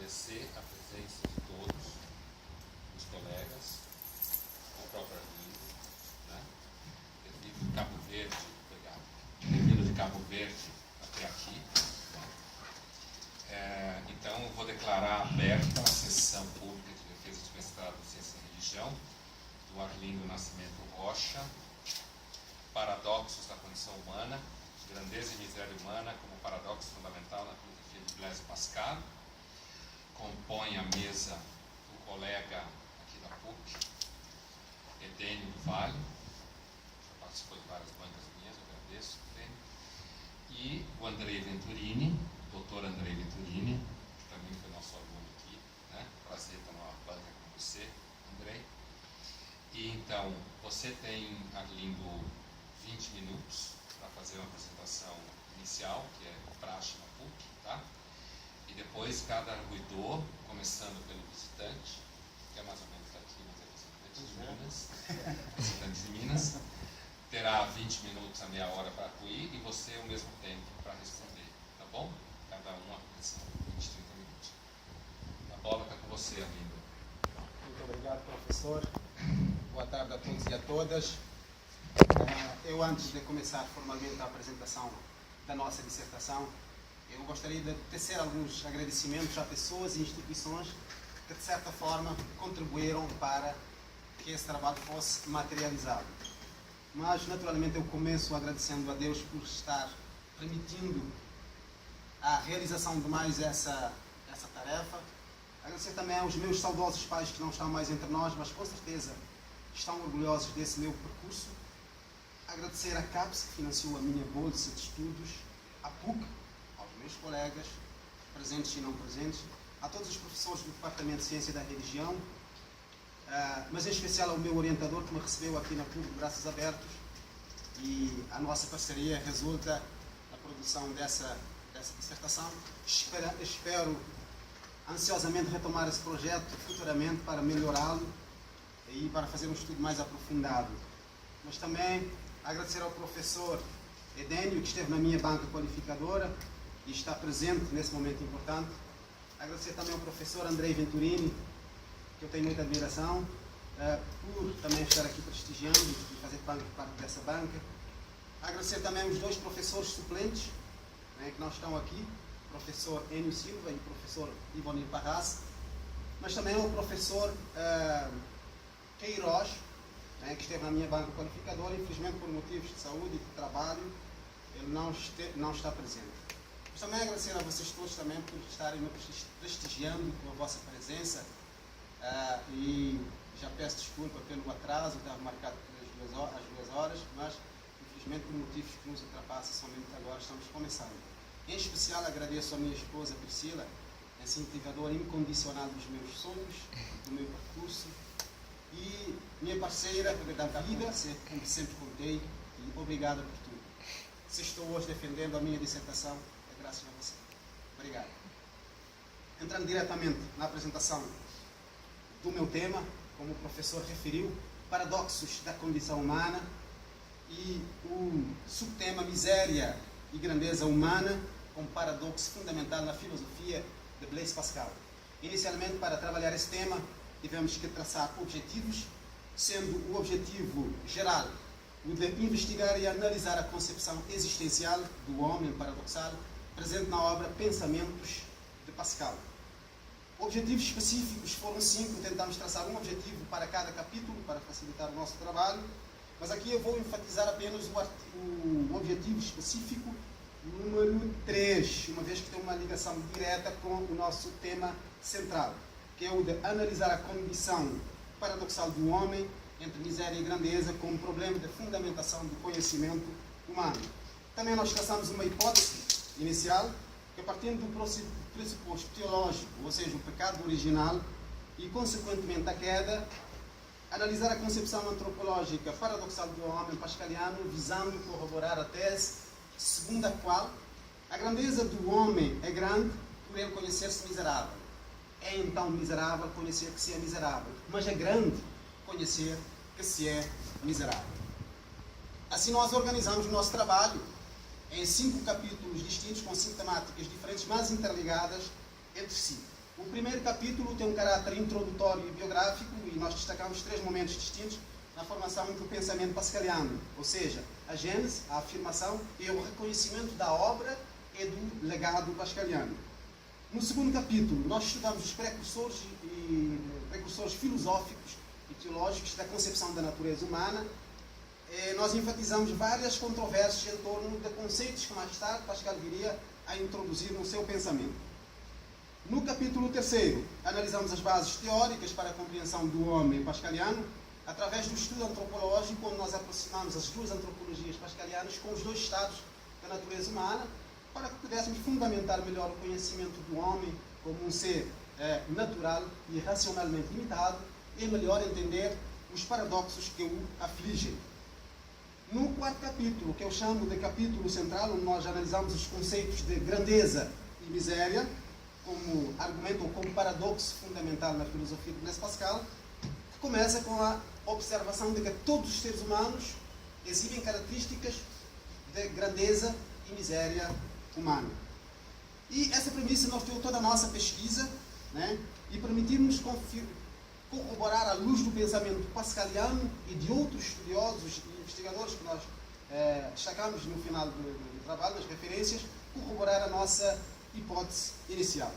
agradecer a presença de todos, os colegas, o próprio Arlindo, né? Ter vindo de Cabo Verde, obrigado, ter vindo de Cabo Verde até aqui. Então, eu vou declarar aberta a sessão pública de defesa de mestrado em Ciência e Religião, do Arlindo Nascimento Rocha, Paradoxos da Condição Humana, Grandeza e Miséria Humana como Paradoxo Fundamental na Filosofia de Blaise Pascal. Compõe a mesa o colega aqui da PUC, Edênio do Vale, já participou de várias bancas minhas, eu agradeço, Edênio. E o Andrei Venturini, doutor Andrei Venturini, que também foi nosso aluno aqui, né? Prazer estar numa banca com você, Andrei. E então, você tem, Arlindo, 20 minutos para fazer uma apresentação inicial, que é praxe na PUC, tá? E depois cada arguidor, começando pelo visitante, que é mais ou menos daqui, mas é visitante de Minas, visitante de Minas, terá 20 minutos a meia hora para arguir e você o mesmo tempo para responder, tá bom? Cada uma são 20, 30 minutos. A bola está com você, Arlindo. Muito obrigado, professor. Boa tarde a todos e a todas. Eu, antes de começar formalmente a apresentação da nossa dissertação, eu gostaria de tecer alguns agradecimentos a pessoas e instituições que, de certa forma, contribuíram para que esse trabalho fosse materializado. Mas, naturalmente, eu começo agradecendo a Deus por estar permitindo a realização de mais essa tarefa. Agradecer também aos meus saudosos pais que não estão mais entre nós, mas com certeza estão orgulhosos desse meu percurso. Agradecer à CAPES, que financiou a minha bolsa de estudos, à PUC, aos meus colegas, presentes e não presentes, a todos os professores do Departamento de Ciência da Religião, mas em especial ao meu orientador que me recebeu aqui na PUC de braços abertos, e a nossa parceria resulta na produção dessa dissertação. Espero ansiosamente retomar esse projeto futuramente para melhorá-lo e para fazer um estudo mais aprofundado. Mas também agradecer ao professor Edênio, que esteve na minha banca qualificadora e está presente nesse momento importante. Agradecer também ao professor Andrei Venturini, que eu tenho muita admiração, por também estar aqui prestigiando e fazer parte dessa banca. Agradecer também aos dois professores suplentes, né, que não estão aqui, o professor Enio Silva e o professor Ivonir Parras, mas também ao professor Queiroz, né, que esteve na minha banca qualificadora. Infelizmente, por motivos de saúde e de trabalho, ele não está presente. Mas também agradecer a vocês todos também por estarem me prestigiando com a vossa presença, e já peço desculpa pelo atraso, estava marcado às 2 horas, mas infelizmente por motivos que nos ultrapassam, somente agora estamos começando. Em especial agradeço a minha esposa Priscila, incentivadora incondicional dos meus sonhos, do meu percurso, e minha parceira da vida, como sempre contei, e obrigada por tudo. Se estou hoje defendendo a minha dissertação, é graças a você. Obrigado. Entrando diretamente na apresentação do meu tema, como o professor referiu, Paradoxos da Condição Humana, e o subtema Miséria e Grandeza Humana como paradoxo fundamental na filosofia de Blaise Pascal. Inicialmente, para trabalhar esse tema, tivemos que traçar objetivos, sendo o objetivo geral o de investigar e analisar a concepção existencial do homem paradoxal presente na obra Pensamentos de Pascal. Objetivos específicos foram 5, tentamos traçar um objetivo para cada capítulo, para facilitar o nosso trabalho, mas aqui eu vou enfatizar apenas o objetivo específico número 3, uma vez que tem uma ligação direta com o nosso tema central, que é o de analisar a condição paradoxal do homem entre miséria e grandeza como problema de fundamentação do conhecimento humano. Também nós traçamos uma hipótese inicial, que partindo do pressuposto teológico, ou seja, o pecado original, e consequentemente a queda, analisar a concepção antropológica paradoxal do homem pascaliano, visando corroborar a tese segundo a qual a grandeza do homem é grande por ele conhecer-se miserável. É então miserável conhecer que se é miserável, mas é grande conhecer que se é miserável. Assim nós organizamos o nosso trabalho em 5 capítulos distintos, com 5 temáticas diferentes, mas interligadas entre si. O primeiro capítulo tem um caráter introdutório e biográfico, e nós destacamos 3 momentos distintos na formação do pensamento pascaliano, ou seja, a gênese, a afirmação e o reconhecimento da obra e do legado pascaliano. No segundo capítulo, nós estudamos os precursores filosóficos e teológicos da concepção da natureza humana. Nós enfatizamos várias controvérsias em torno de conceitos que mais tarde Pascal viria a introduzir no seu pensamento. No capítulo 3º, analisamos as bases teóricas para a compreensão do homem pascaliano através do estudo antropológico, onde nós aproximamos as 2 antropologias pascalianas com os 2 estados da natureza humana, para que pudéssemos fundamentar melhor o conhecimento do homem como um ser natural e racionalmente limitado e melhor entender os paradoxos que o afligem. No 4º capítulo, que eu chamo de capítulo central, onde nós analisamos os conceitos de grandeza e miséria como argumento ou como paradoxo fundamental na filosofia de Blaise Pascal, que começa com a observação de que todos os seres humanos exibem características de grandeza e miséria humana. E essa premissa norteou toda a nossa pesquisa, né, e permitiu-nos corroborar à luz do pensamento pascaliano e de outros estudiosos e investigadores que nós destacamos no final do trabalho, nas referências, corroborar a nossa hipótese inicial.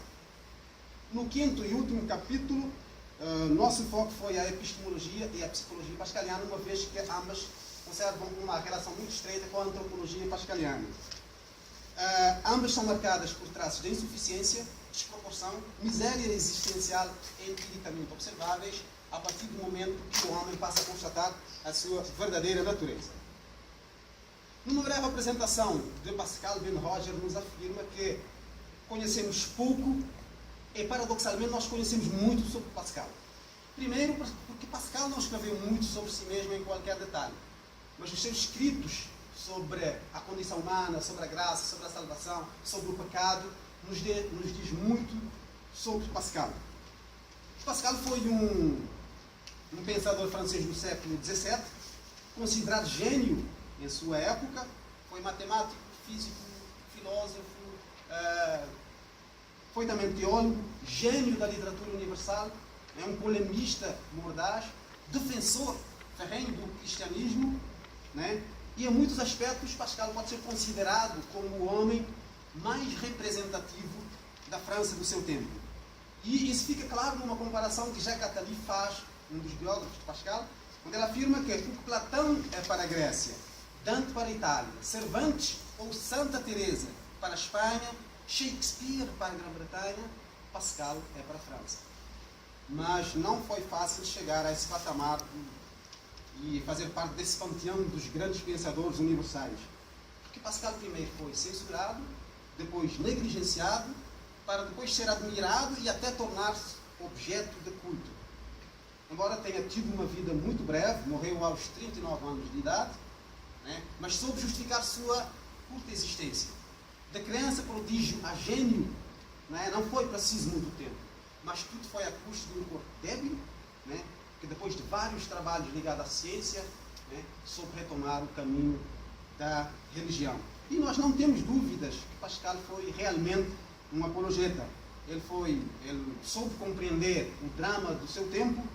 No 5º e último capítulo, nosso foco foi a epistemologia e a psicologia pascaliana, uma vez que ambas conservam uma relação muito estreita com a antropologia pascaliana. Ambas são marcadas por traços de insuficiência, desproporção, miséria existencial empiricamente observáveis a partir do momento que o homem passa a constatar a sua verdadeira natureza. Numa breve apresentação de Pascal, Ben Roger nos afirma que conhecemos pouco e, paradoxalmente, nós conhecemos muito sobre Pascal. Primeiro, porque Pascal não escreveu muito sobre si mesmo em qualquer detalhe, mas os seus escritos sobre a condição humana, sobre a graça, sobre a salvação, sobre o pecado, nos diz muito sobre Pascal. Pascal foi um pensador francês do século XVII, considerado gênio em sua época. Foi matemático, físico, filósofo, foi também teólogo, gênio da literatura universal, um polemista mordaz, defensor ferrenho do cristianismo, né? E em muitos aspectos Pascal pode ser considerado como o homem mais representativo da França do seu tempo. E isso fica claro numa comparação que Jacques Attali faz, um dos biógrafos de Pascal, onde ele afirma que o que Platão é para a Grécia, Dante para a Itália, Cervantes ou Santa Teresa para a Espanha, Shakespeare para a Grã-Bretanha, Pascal é para a França. Mas não foi fácil chegar a esse patamar e fazer parte desse panteão dos grandes pensadores universais. Porque Pascal primeiro foi censurado, depois negligenciado, para depois ser admirado e até tornar-se objeto de culto. Embora tenha tido uma vida muito breve, morreu aos 39 anos de idade, né, mas soube justificar sua curta existência. Da criança prodígio a gênio, né, não foi preciso muito tempo, mas tudo foi a custo de um corpo débil, né, que depois de vários trabalhos ligados à ciência, né, soube retomar o caminho da religião. E nós não temos dúvidas que Pascal foi realmente um apologeta. Ele soube compreender o drama do seu tempo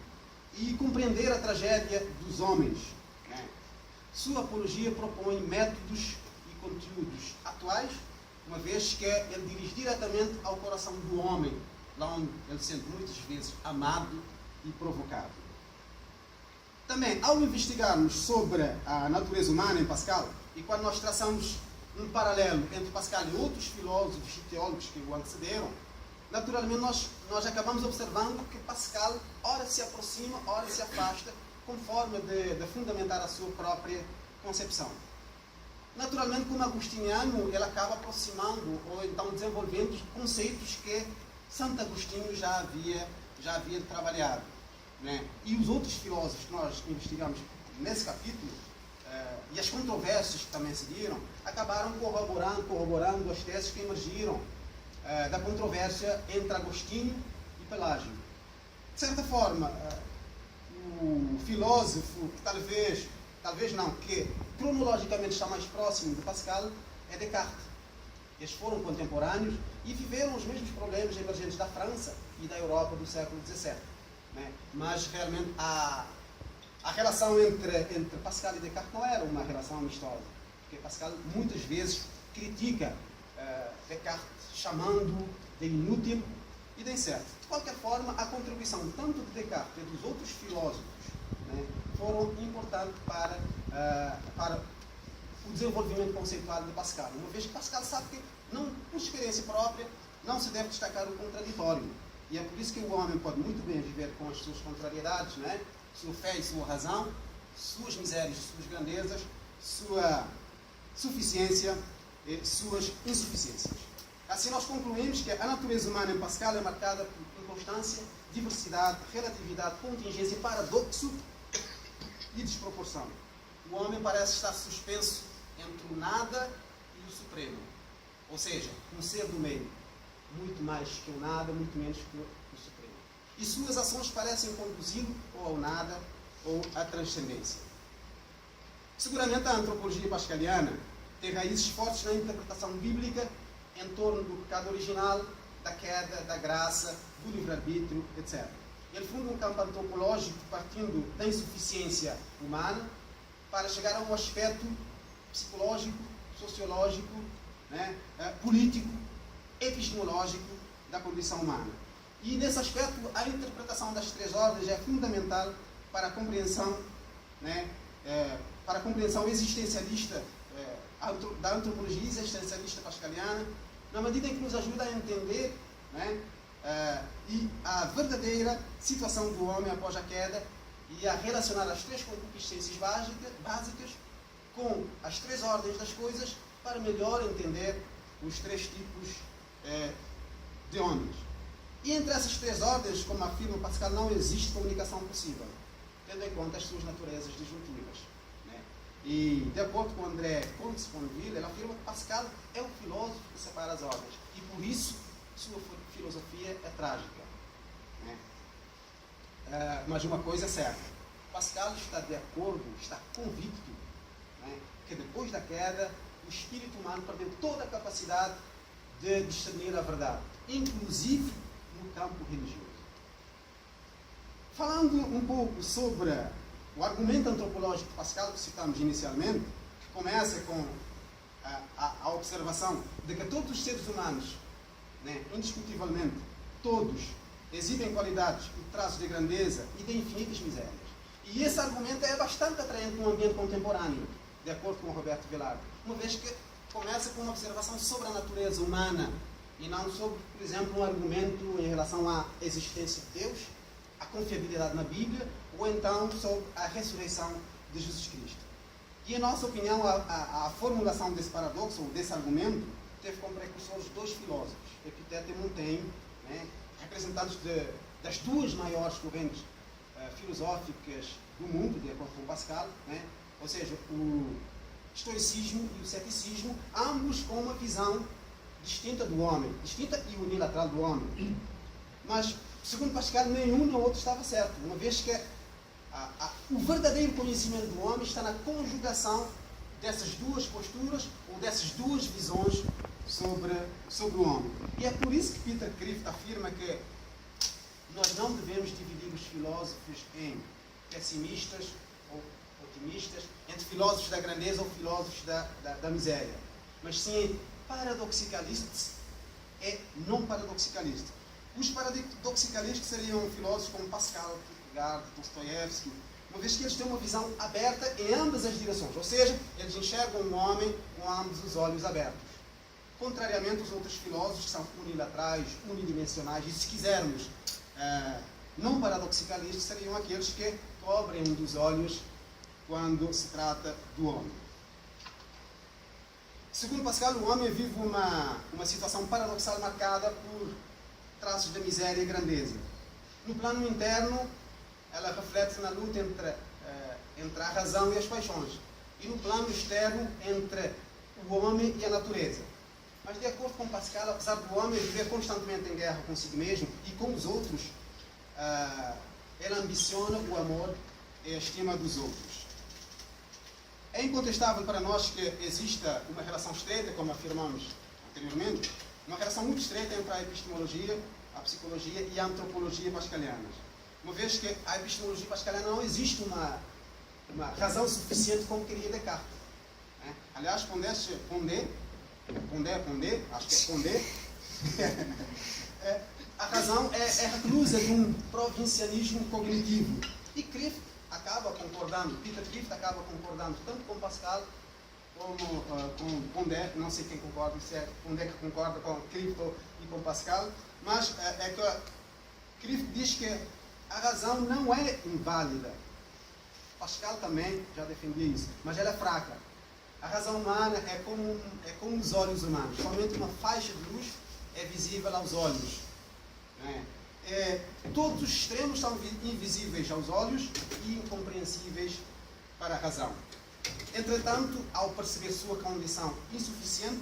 e compreender a tragédia dos homens, né. Sua apologia propõe métodos e conteúdos atuais, uma vez que ele dirige diretamente ao coração do homem, lá onde ele se sente muitas vezes amado e provocado. Também, ao investigarmos sobre a natureza humana em Pascal, e quando nós traçamos um paralelo entre Pascal e outros filósofos e teólogos que o antecederam, naturalmente nós acabamos observando que Pascal ora se aproxima, ora se afasta, com forma de fundamentar a sua própria concepção. Naturalmente, como agostiniano, ele acaba aproximando ou então desenvolvendo conceitos que Santo Agostinho já havia trabalhado, né? E os outros filósofos que nós investigamos nesse capítulo, e as controvérsias que também seguiram, acabaram corroborando as teses que emergiram da controvérsia entre Agostinho e Pelágio. De certa forma, o filósofo que talvez não, que cronologicamente está mais próximo de Pascal, é Descartes. Eles foram contemporâneos e viveram os mesmos problemas emergentes da França e da Europa do século XVII. Né? Mas realmente a relação entre Pascal e Descartes não era uma relação amistosa, porque Pascal muitas vezes critica Descartes, chamando-o de inútil e de incerto. De qualquer forma, a contribuição tanto de Descartes e dos outros filósofos, né, foram importantes para o desenvolvimento conceitual de Pascal, uma vez que Pascal sabe que, não, por experiência própria, não se deve destacar o contraditório. E é por isso que o homem pode muito bem viver com as suas contrariedades, né? Sua fé e sua razão, suas misérias e suas grandezas, sua suficiência e suas insuficiências. Assim nós concluímos que a natureza humana em Pascal é marcada por inconstância, diversidade, relatividade, contingência, paradoxo e desproporção. O homem parece estar suspenso entre o nada e o supremo. Ou seja, um ser do meio, muito mais que o nada, muito menos que o supremo. E suas ações parecem conduzi-lo ou ao nada ou à transcendência. Seguramente a antropologia pascaliana tem raízes fortes na interpretação bíblica em torno do pecado original, da queda, da graça, do livre-arbítrio, etc. Ele funda um campo antropológico partindo da insuficiência humana para chegar a um aspecto psicológico, sociológico, né, político, epistemológico da condição humana. E nesse aspecto a interpretação das três ordens é fundamental para a compreensão, né, para a compreensão existencialista da antropologia existencialista pascaliana, na medida em que nos ajuda a entender, né, e a verdadeira situação do homem após a queda e a relacionar as três concupiscências básicas com as três ordens das coisas para melhor entender os três tipos de homens. E entre essas três ordens, como afirma Pascal, não existe comunicação possível, tendo em conta as suas naturezas disjuntivas. Né? E, de acordo com André Comte-Sponville, ele afirma que Pascal é o filósofo que separa as ordens, e por isso sua filosofia é trágica. Né? Mas uma coisa é certa, Pascal está de acordo, está convicto, né, que depois da queda o espírito humano perdeu toda a capacidade de discernir a verdade, inclusive no campo religioso. Falando um pouco sobre o argumento antropológico de Pascal que citamos inicialmente, que começa com a observação de que todos os seres humanos, né, indiscutivelmente, todos exibem qualidades e traços de grandeza e de infinitas misérias. E esse argumento é bastante atraente no ambiente contemporâneo, de acordo com Roberto Vilar, uma vez que começa com uma observação sobre a natureza humana e não sobre, por exemplo, um argumento em relação à existência de Deus, à confiabilidade na Bíblia, ou então sobre a ressurreição de Jesus Cristo. E, em nossa opinião, a formulação desse paradoxo, ou desse argumento, teve como precursores dois filósofos, Epiteto e Montaigne, né, representantes das duas maiores correntes filosóficas do mundo, de acordo com Pascal, né, ou seja, o estoicismo e o ceticismo, ambos com uma visão distinta do homem, distinta e unilateral do homem. Mas, segundo Pascal, nenhum nem outro estava certo, uma vez que o verdadeiro conhecimento do homem está na conjugação dessas duas posturas ou dessas duas visões sobre o homem. E é por isso que Peter Kreeft afirma que nós não devemos dividir os filósofos em pessimistas ou otimistas, entre filósofos da grandeza ou filósofos da miséria, mas sim em paradoxicalistas e não paradoxicalistas. Os paradoxicalistas seriam filósofos como Pascal, Kierkegaard, Dostoiévski, uma vez que eles têm uma visão aberta em ambas as direções, ou seja, eles enxergam o homem com ambos os olhos abertos. Contrariamente aos outros filósofos que são unilaterais, unidimensionais, e se quisermos, não paradoxicalistas, seriam aqueles que cobrem um dos olhos quando se trata do homem. Segundo Pascal, o homem vive uma situação paradoxal marcada por traços de miséria e grandeza. No plano interno, ela reflete na luta entre a razão e as paixões. E no plano externo, entre o homem e a natureza. Mas, de acordo com Pascal, apesar do homem viver constantemente em guerra consigo mesmo e com os outros, ele ambiciona o amor e a estima dos outros. É incontestável para nós que exista uma relação estreita, como afirmamos anteriormente, uma relação muito estreita entre a epistemologia, a psicologia e a antropologia pascalianas. Uma vez que a epistemologia pascaliana não existe uma razão suficiente como queria Descartes. Né? Aliás, Pondé, acho que é Pondé, a razão é reclusa de um provincianismo cognitivo. E Peter Crift acaba concordando tanto com Pascal como com Pondé, não sei quem concorda, se é Pondé que concorda com Crift e com Pascal, mas é que Crift diz que a razão não é inválida. Pascal também já defendia isso, mas ela é fraca. A razão humana é como os olhos humanos, somente uma faixa de luz é visível aos olhos. Né? Todos os extremos são invisíveis aos olhos e incompreensíveis para a razão. Entretanto, ao perceber sua condição insuficiente,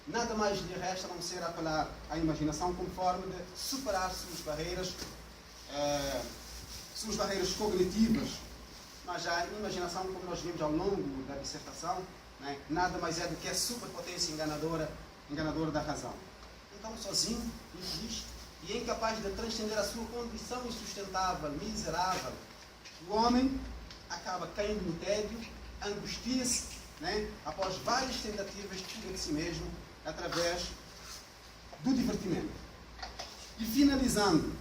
nada mais lhe resta a não ser apelar à imaginação como forma de superar suas barreiras cognitivas. Mas a imaginação, como nós vimos ao longo da dissertação, né, nada mais é do que a superpotência enganadora da razão. Então, sozinho, infeliz e incapaz de transcender a sua condição insustentável, miserável, o homem acaba caindo no tédio, angustia-se, né, após várias tentativas de fuga de si mesmo, através do divertimento. E finalizando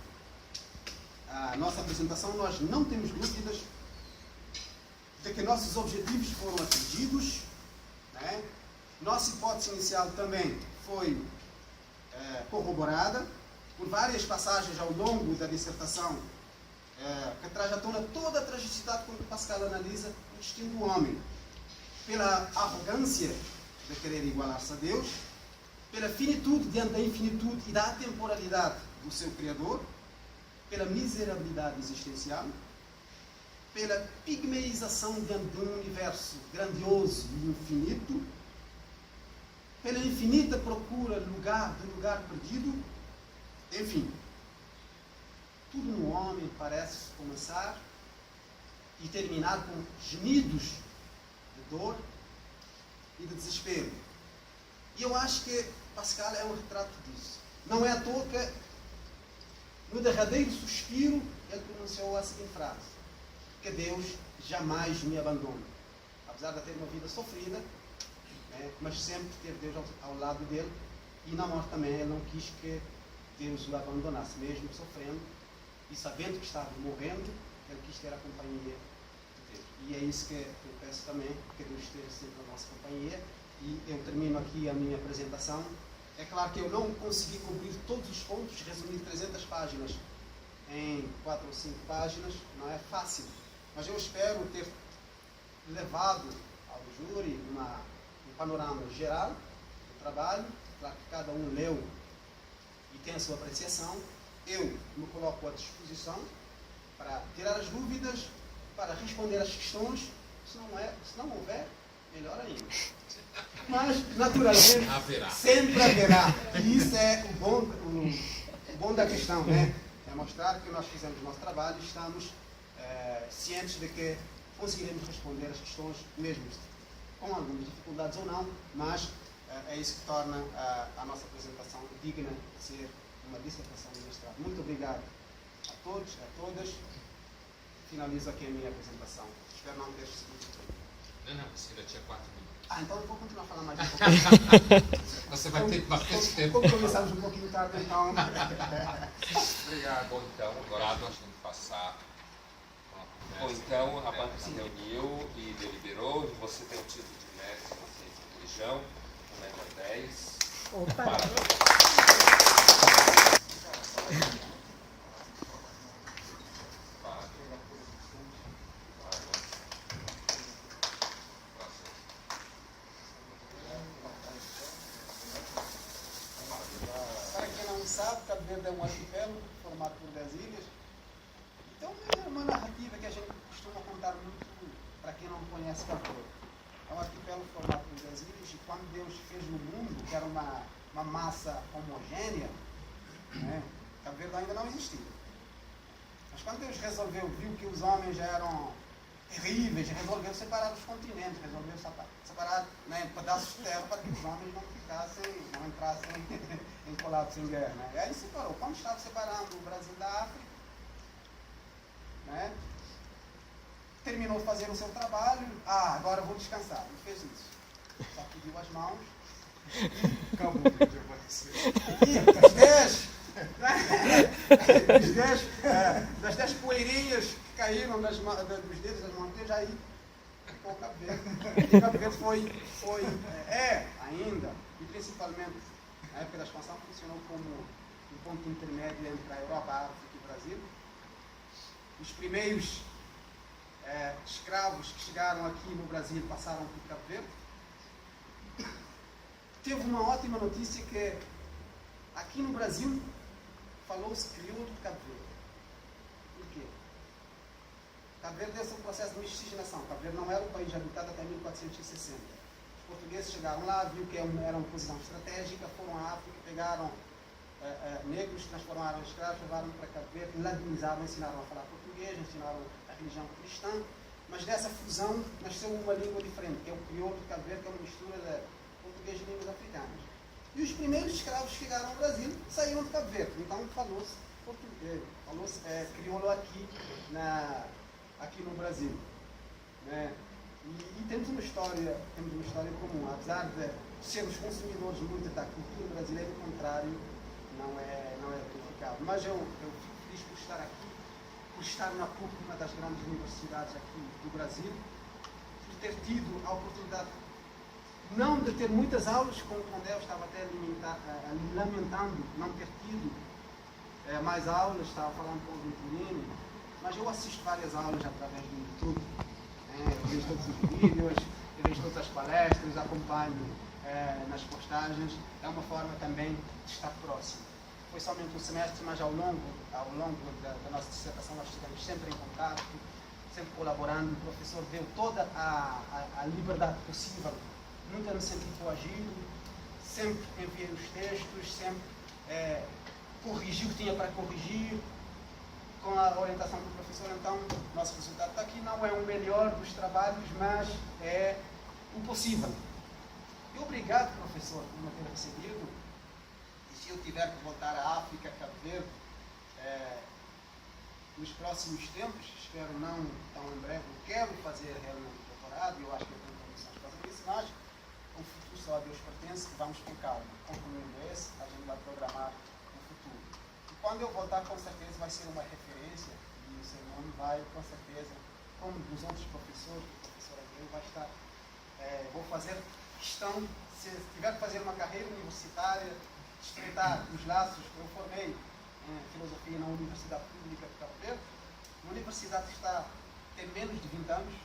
a nossa apresentação, nós não temos dúvidas de que nossos objetivos foram atingidos. Né? Nossa hipótese inicial também foi corroborada por várias passagens ao longo da dissertação que traz à tona toda a tragicidade com que Pascal analisa o destino do homem, pela arrogância de querer igualar-se a Deus, pela finitude diante da infinitude e da atemporalidade do seu Criador, pela miserabilidade existencial, pela pigmeização diante de um universo grandioso e infinito, pela infinita procura do lugar perdido, enfim. Tudo no homem parece começar e terminar com gemidos de dor e de desespero. E eu acho que Pascal é um retrato disso. Não é à toa que, no derradeiro suspiro, ele pronunciou a seguinte frase: que Deus jamais me abandona. Apesar de ter uma vida sofrida, né, mas sempre ter Deus ao lado dele, e na morte também ele não quis que Deus o abandonasse, mesmo sofrendo e sabendo que estava morrendo, ele quis ter a companhia de Deus. E é isso que eu peço também, que Deus esteja sempre na nossa companhia. E eu termino aqui a minha apresentação. É claro que eu não consegui cobrir todos os pontos, resumir 300 páginas em 4 ou 5 páginas, não é fácil. Mas eu espero ter levado ao júri um panorama geral do trabalho, para que cada um leu e tenha a sua apreciação. Eu me coloco à disposição para tirar as dúvidas, para responder às questões. Se não houver, melhor ainda. Mas, naturalmente, sempre haverá. E isso é o bom da questão, né? É mostrar que nós fizemos o nosso trabalho e estamos cientes de que conseguiremos responder às questões, mesmo com algumas dificuldades ou não, mas é isso que torna a nossa apresentação digna de ser uma dissertação de mestrado. Muito obrigado a todos, a todas. Finalizo aqui a minha apresentação. Espero não ter seguido tudo. Não, você ainda tinha 4 minutos. Então eu vou continuar falando mais um pouquinho. Você vai ter bastante tempo. Como começamos um pouquinho tarde, então. Obrigado. Bom, então, agora nós vamos passar. Bom, então, a banca se reuniu e deliberou. Você tem o título de mestre na ciência da religião, no média 10. Opa! Para quem não sabe, Cabo Verde é um arquipélago formado por 10 ilhas. Então é uma narrativa que a gente costuma contar muito para quem não conhece Cabo Verde. É um arquipélago formado por 10 ilhas, e quando Deus fez no mundo, que era uma massa homogênea, né, Cabo Verde ainda não existia. Mas quando Deus viu que os homens já eram terríveis, resolveu separar os continentes, resolveu separar, né, pedaços de terra para que os homens não entrassem em colapso, em guerra. Né? E aí separou. Quando estava separando o Brasil da África, né, terminou de fazer o seu trabalho, agora vou descansar. Ele fez isso. Só pediu as mãos e acabou. E das 10 poeirinhas que caíram dos dedos das mãos dele, aí ficou o Cabo Verde. E Cabo Verde foi ainda, e principalmente na época da expansão, funcionou como um ponto intermédio entre a Europa, a África e o Brasil. Os primeiros escravos que chegaram aqui no Brasil passaram por Cabo Verde. Teve uma ótima notícia que aqui no Brasil falou-se crioulo de Cabo Verde. Por quê? Cabo Verde deu-se um processo de miscigenação. Cabo Verde não era um país habitado até 1460. Os portugueses chegaram lá, viram que era uma posição estratégica, foram à África, pegaram negros, transformaram em escravos, levaram para Cabo Verde, ladinizaram, ensinaram a falar português, ensinaram a religião cristã, mas dessa fusão nasceu uma língua diferente, que é o crioulo de Cabo Verde, que é uma mistura de português e línguas africanas. E os primeiros escravos que chegaram ao Brasil saíram de Cabo Verde, então falou-se crioulo aqui no Brasil. Né? E temos uma história comum, apesar de sermos consumidores muito da cultura brasileira, o contrário não é verificado. Mas eu fico feliz por estar aqui, por estar na PUC, uma das grandes universidades aqui do Brasil, por ter tido a oportunidade não de ter muitas aulas, como o Condel estava até lamentando não ter tido mais aulas, estava falando com o Vitorino, mas eu assisto várias aulas através do YouTube, eu vejo todos os vídeos, eu vejo todas as palestras, acompanho nas postagens, é uma forma também de estar próximo. Foi somente um semestre, mas ao longo da nossa dissertação nós estivemos sempre em contato, sempre colaborando, o professor deu toda a liberdade possível, nunca me senti coagido, sempre enviei os textos, sempre corrigi o que tinha para corrigir, com a orientação do professor. Então, nosso resultado está aqui, não é o melhor dos trabalhos, mas é o possível. E obrigado, professor, por me ter recebido. E se eu tiver que voltar à África, Cabo Verde, nos próximos tempos, espero não tão em breve, eu quero fazer realmente o doutorado, eu acho que eu tenho condições para fazer isso, mas o futuro só a Deus pertence, vamos com calma. Concluindo esse, a gente vai programar o futuro. E quando eu voltar, com certeza vai ser uma referência, e o seu nome vai, com certeza, como dos outros professores, o professor Agueu vai estar, vou fazer questão, se tiver que fazer uma carreira universitária, estreitar os laços. Eu formei em filosofia na Universidade Pública de Cabo Verde, uma universidade que tem menos de 20 anos,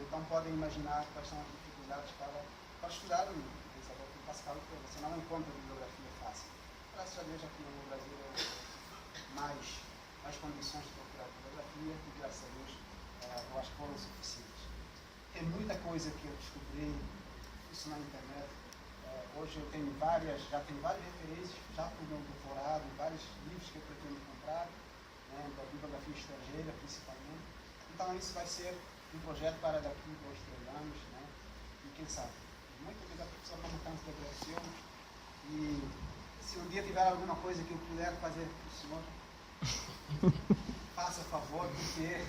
então podem imaginar quais são as dificuldades para estudar em Isabel Pascal, porque você não encontra bibliografia fácil. Graças a Deus aqui no Brasil mais condições de procurar bibliografia, e graças a Deus eu acho que foram suficientes. Tem muita coisa que eu descobri, isso na internet. Hoje eu tenho já tenho várias referências, já para o meu doutorado, vários livros que eu pretendo comprar, da bibliografia estrangeira principalmente. Então isso vai ser um projeto para daqui 2, 3 anos, e quem sabe. Muito obrigado, professor, como tanto que agradecemos. E se um dia tiver alguma coisa que eu puder fazer para o senhor, faça favor, porque